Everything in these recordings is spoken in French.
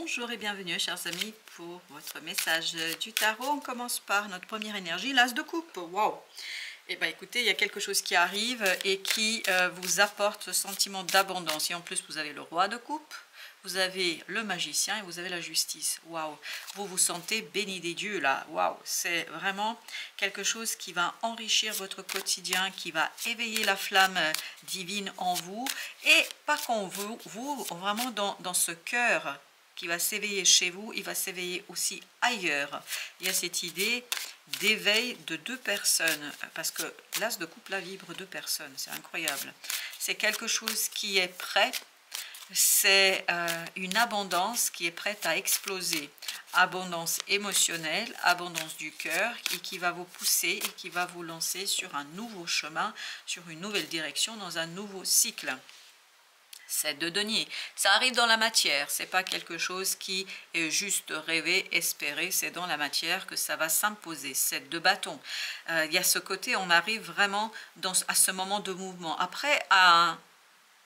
Bonjour et bienvenue chers amis pour votre message du tarot. On commence par notre première énergie, l'as de coupe. Waouh! Eh bien écoutez, il y a quelque chose qui arrive et qui vous apporte ce sentiment d'abondance. Et en plus vous avez le roi de coupe, vous avez le magicien et vous avez la justice. Waouh! Vous vous sentez béni des dieux là. Waouh! C'est vraiment quelque chose qui va enrichir votre quotidien, qui va éveiller la flamme divine en vous. Et pas qu'en vous, vraiment dans ce cœur qui va s'éveiller chez vous, il va s'éveiller aussi ailleurs. Il y a cette idée d'éveil de deux personnes, parce que l'as de coupe là vibre deux personnes, c'est incroyable. C'est quelque chose qui est prêt, c'est une abondance qui est prête à exploser. Abondance émotionnelle, abondance du cœur, et qui va vous pousser et qui va vous lancer sur un nouveau chemin, sur une nouvelle direction, dans un nouveau cycle. 7 de denier, ça arrive dans la matière, c'est pas quelque chose qui est juste rêvé, espéré, c'est dans la matière que ça va s'imposer. 7 de bâton, il y a ce côté, on arrive vraiment à ce moment de mouvement, après à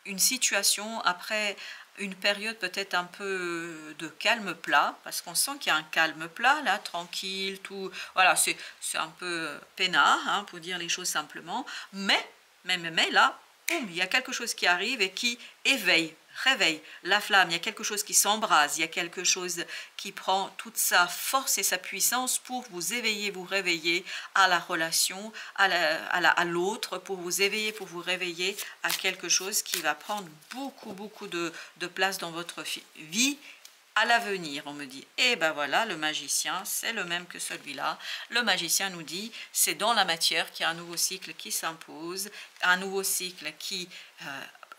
une situation, après une période peut-être un peu de calme plat, parce qu'on sent qu'il y a un calme plat, là, tranquille, tout, voilà, c'est un peu peinard, hein, pour dire les choses simplement, mais là, boum, il y a quelque chose qui arrive et qui éveille, réveille la flamme, il y a quelque chose qui s'embrase, il y a quelque chose qui prend toute sa force et sa puissance pour vous éveiller, vous réveiller à la relation, à l'autre, pour vous éveiller, pour vous réveiller à quelque chose qui va prendre beaucoup de place dans votre vie, à l'avenir, on me dit. Et ben voilà, le magicien, c'est le même que celui-là. Le magicien nous dit, c'est dans la matière qu'il y a un nouveau cycle qui s'impose, un nouveau cycle qui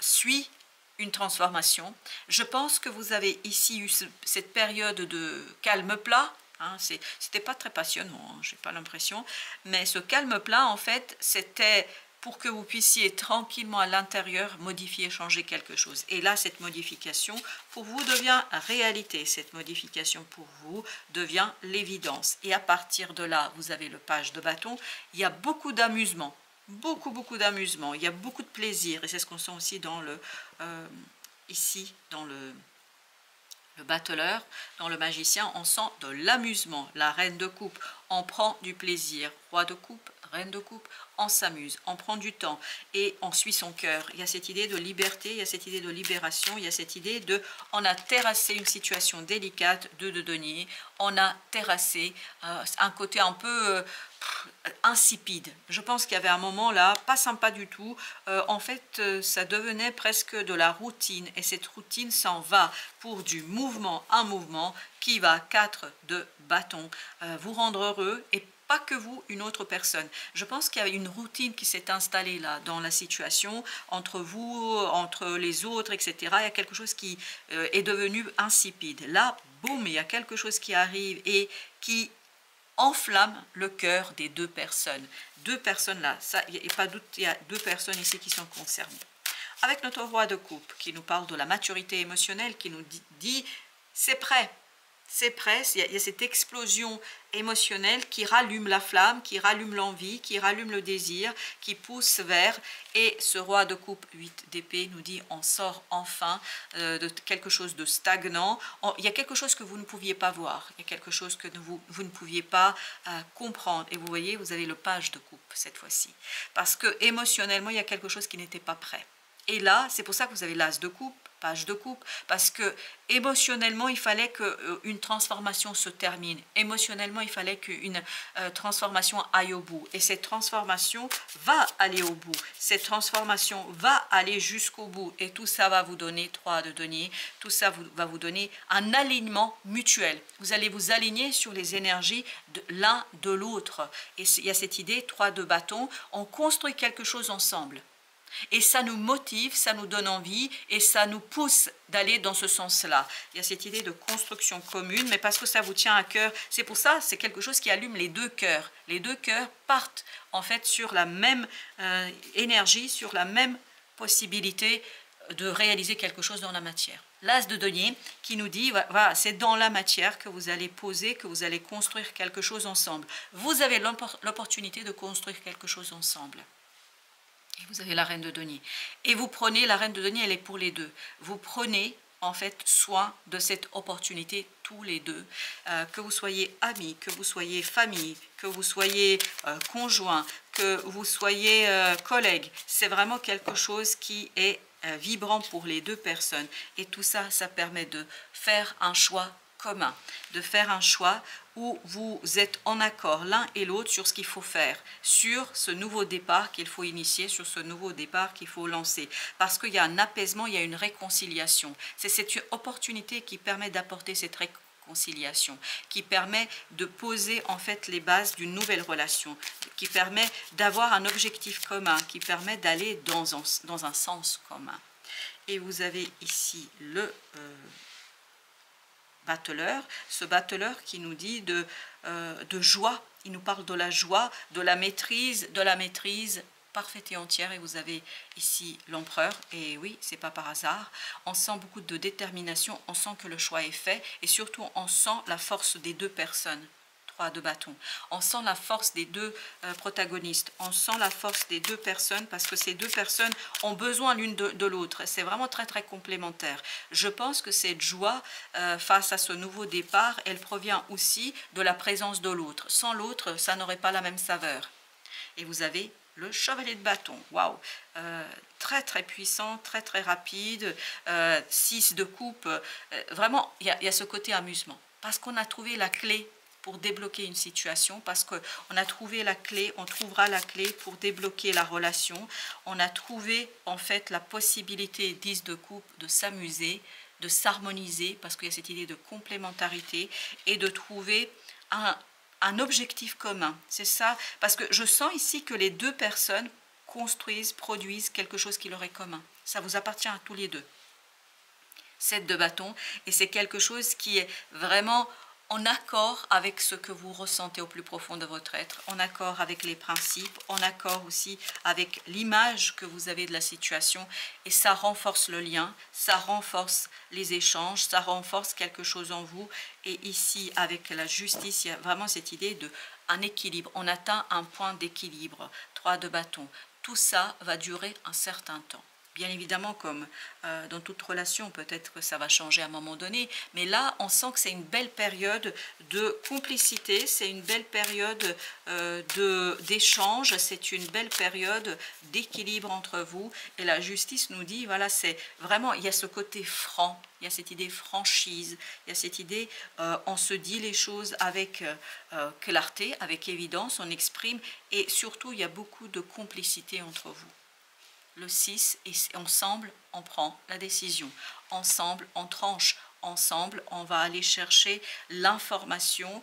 suit une transformation. Je pense que vous avez ici eu cette période de calme plat. Hein, c'était pas très passionnant, hein, j'ai pas l'impression. Mais ce calme plat, en fait, c'était pour que vous puissiez tranquillement à l'intérieur modifier, changer quelque chose. Et là, cette modification pour vous devient réalité. Cette modification pour vous devient l'évidence. Et à partir de là, vous avez le page de bâton. Il y a beaucoup d'amusement. Beaucoup d'amusement. Il y a beaucoup de plaisir. Et c'est ce qu'on sent aussi dans ici, dans le battleur, dans le magicien, on sent de l'amusement. La reine de coupe, on prend du plaisir. Roi de coupe, reine de coupe, on s'amuse, on prend du temps et on suit son cœur. Il y a cette idée de liberté, il y a cette idée de libération, il y a cette idée de, on a terrassé une situation délicate de denier, on a terrassé un côté un peu insipide. Je pense qu'il y avait un moment là, pas sympa du tout. En fait, ça devenait presque de la routine et cette routine s'en va pour du mouvement, un mouvement qui va 4 de bâton, vous rendre heureux et pas que vous, une autre personne. Je pense qu'il y a une routine qui s'est installée là dans la situation, entre vous, entre les autres, etc. Il y a quelque chose qui est devenu insipide. Là, boum, il y a quelque chose qui arrive et qui enflamme le cœur des deux personnes. Deux personnes là, ça, il n'y a pas de doute, il y a deux personnes ici qui sont concernées. Avec notre roi de coupe qui nous parle de la maturité émotionnelle, qui nous dit c'est prêt. C'est prêt, il y a cette explosion émotionnelle qui rallume la flamme, qui rallume l'envie, qui rallume le désir, qui pousse vers, et ce roi de coupe 8 d'épée nous dit on sort enfin de quelque chose de stagnant. Il y a quelque chose que vous ne pouviez pas voir, il y a quelque chose que vous ne pouviez pas comprendre, et vous voyez, vous avez le page de coupe cette fois-ci, parce que émotionnellement il y a quelque chose qui n'était pas prêt. Et là, c'est pour ça que vous avez l'as de coupe, page de coupe, parce que émotionnellement, il fallait qu'une transformation se termine. Émotionnellement, il fallait qu'une transformation aille au bout. Et cette transformation va aller au bout. Cette transformation va aller jusqu'au bout. Et tout ça va vous donner 3 de denier. Tout ça va vous donner un alignement mutuel. Vous allez vous aligner sur les énergies de l'un de l'autre. Et il y a cette idée, 3 de bâton, on construit quelque chose ensemble. Et ça nous motive, ça nous donne envie et ça nous pousse d'aller dans ce sens-là. Il y a cette idée de construction commune, mais parce que ça vous tient à cœur, c'est pour ça, c'est quelque chose qui allume les deux cœurs. Les deux cœurs partent en fait sur la même énergie, sur la même possibilité de réaliser quelque chose dans la matière. L'as de denier qui nous dit, voilà, c'est dans la matière que vous allez poser, que vous allez construire quelque chose ensemble. Vous avez l'opportunité de construire quelque chose ensemble. Et vous avez la reine de denier. Et vous prenez, la reine de denier, elle est pour les deux. Vous prenez en fait soin de cette opportunité tous les deux, que vous soyez amis, que vous soyez famille, que vous soyez conjoint, que vous soyez collègues. C'est vraiment quelque chose qui est vibrant pour les deux personnes, et tout ça, ça permet de faire un choix commun, de faire un choix où vous êtes en accord l'un et l'autre sur ce qu'il faut faire, sur ce nouveau départ qu'il faut initier, sur ce nouveau départ qu'il faut lancer. Parce qu'il y a un apaisement, il y a une réconciliation. C'est cette opportunité qui permet d'apporter cette réconciliation, qui permet de poser en fait les bases d'une nouvelle relation, qui permet d'avoir un objectif commun, qui permet d'aller dans un sens commun. Et vous avez ici le battleur, ce battleur qui nous dit de joie, il nous parle de la joie, de la maîtrise parfaite et entière. Et vous avez ici l'empereur, et oui, c'est pas par hasard, on sent beaucoup de détermination, on sent que le choix est fait, et surtout on sent la force des deux personnes. 3 de bâton. On sent la force des deux protagonistes, on sent la force des deux personnes, parce que ces deux personnes ont besoin l'une de l'autre. C'est vraiment très très complémentaire. Je pense que cette joie face à ce nouveau départ, elle provient aussi de la présence de l'autre. Sans l'autre, ça n'aurait pas la même saveur. Et vous avez le chevalier de bâton. Waouh, très très puissant, très très rapide, 6 de coupe. Vraiment, il y a ce côté amusement, parce qu'on a trouvé la clé pour débloquer une situation, parce qu'on a trouvé la clé, on trouvera la clé pour débloquer la relation. On a trouvé en fait la possibilité, 10 de coupe, de s'amuser, de s'harmoniser, parce qu'il y a cette idée de complémentarité, et de trouver un objectif commun. C'est ça, parce que je sens ici que les deux personnes construisent, produisent quelque chose qui leur est commun. Ça vous appartient à tous les deux. 7 de bâton, et c'est quelque chose qui est vraiment en accord avec ce que vous ressentez au plus profond de votre être, en accord avec les principes, en accord aussi avec l'image que vous avez de la situation, et ça renforce le lien, ça renforce les échanges, ça renforce quelque chose en vous. Et ici, avec la justice, il y a vraiment cette idée d'un équilibre, on atteint un point d'équilibre. 3 de bâton, tout ça va durer un certain temps. Bien évidemment, comme dans toute relation, peut-être que ça va changer à un moment donné, mais là, on sent que c'est une belle période de complicité, c'est une belle période d'échange, c'est une belle période d'équilibre entre vous. Et la justice nous dit, voilà, c'est vraiment, il y a ce côté franc, il y a cette idée franchise, il y a cette idée, on se dit les choses avec clarté, avec évidence, on exprime, et surtout, il y a beaucoup de complicité entre vous. Le 6, et ensemble, on prend la décision. Ensemble, on tranche. Ensemble, on va aller chercher l'information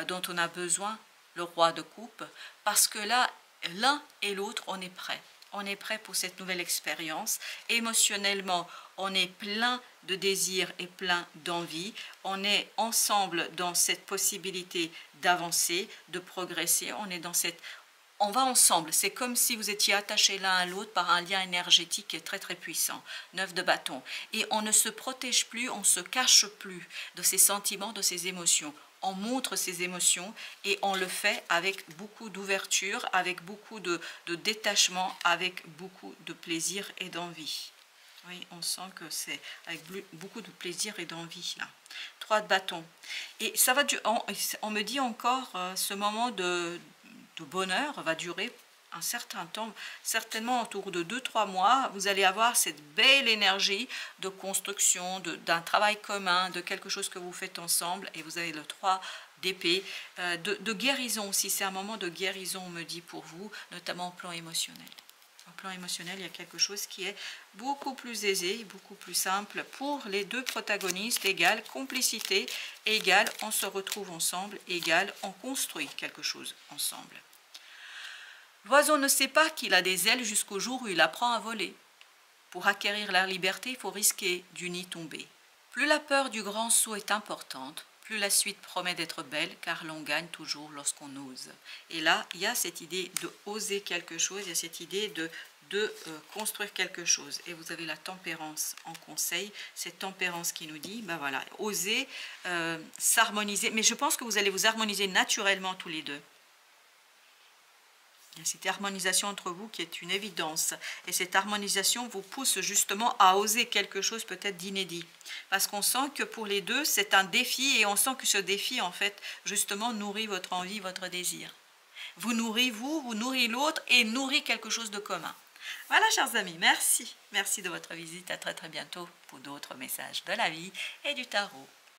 dont on a besoin, le roi de coupe, parce que là, l'un et l'autre, on est prêt. On est prêt pour cette nouvelle expérience. Émotionnellement, on est plein de désirs et plein d'envie. On est ensemble dans cette possibilité d'avancer, de progresser. On va ensemble, c'est comme si vous étiez attachés l'un à l'autre par un lien énergétique qui est très très puissant. 9 de bâton. Et on ne se protège plus, on ne se cache plus de ses sentiments, de ses émotions. On montre ses émotions, et on le fait avec beaucoup d'ouverture, avec beaucoup de détachement, avec beaucoup de plaisir et d'envie. Oui, on sent que c'est avec beaucoup de plaisir et d'envie là. 3 de bâton. Et ça va, on me dit encore ce moment de bonheur va durer un certain temps, certainement autour de 2-3 mois. Vous allez avoir cette belle énergie de construction, d'un travail commun, de quelque chose que vous faites ensemble. Et vous avez le 3 d'épée, de guérison aussi. C'est un moment de guérison, on me dit, pour vous, notamment au plan émotionnel. Au plan émotionnel, il y a quelque chose qui est beaucoup plus aisé, beaucoup plus simple pour les deux protagonistes. Égale complicité, égale on se retrouve ensemble, égale on construit quelque chose ensemble. L'oiseau ne sait pas qu'il a des ailes jusqu'au jour où il apprend à voler. Pour acquérir la liberté, il faut risquer du nid tomber. Plus la peur du grand saut est importante, plus la suite promet d'être belle, car l'on gagne toujours lorsqu'on ose. Et là, il y a cette idée de oser quelque chose, il y a cette idée de construire quelque chose. Et vous avez la tempérance en conseil, cette tempérance qui nous dit, ben voilà, oser s'harmoniser. Mais je pense que vous allez vous harmoniser naturellement tous les deux. Il y a cette harmonisation entre vous qui est une évidence. Et cette harmonisation vous pousse justement à oser quelque chose peut-être d'inédit. Parce qu'on sent que pour les deux, c'est un défi et on sent que ce défi, en fait, justement, nourrit votre envie, votre désir. Vous nourrit vous nourrit l'autre et nourrit quelque chose de commun. Voilà, chers amis, merci. Merci de votre visite. À très très bientôt pour d'autres messages de la vie et du tarot.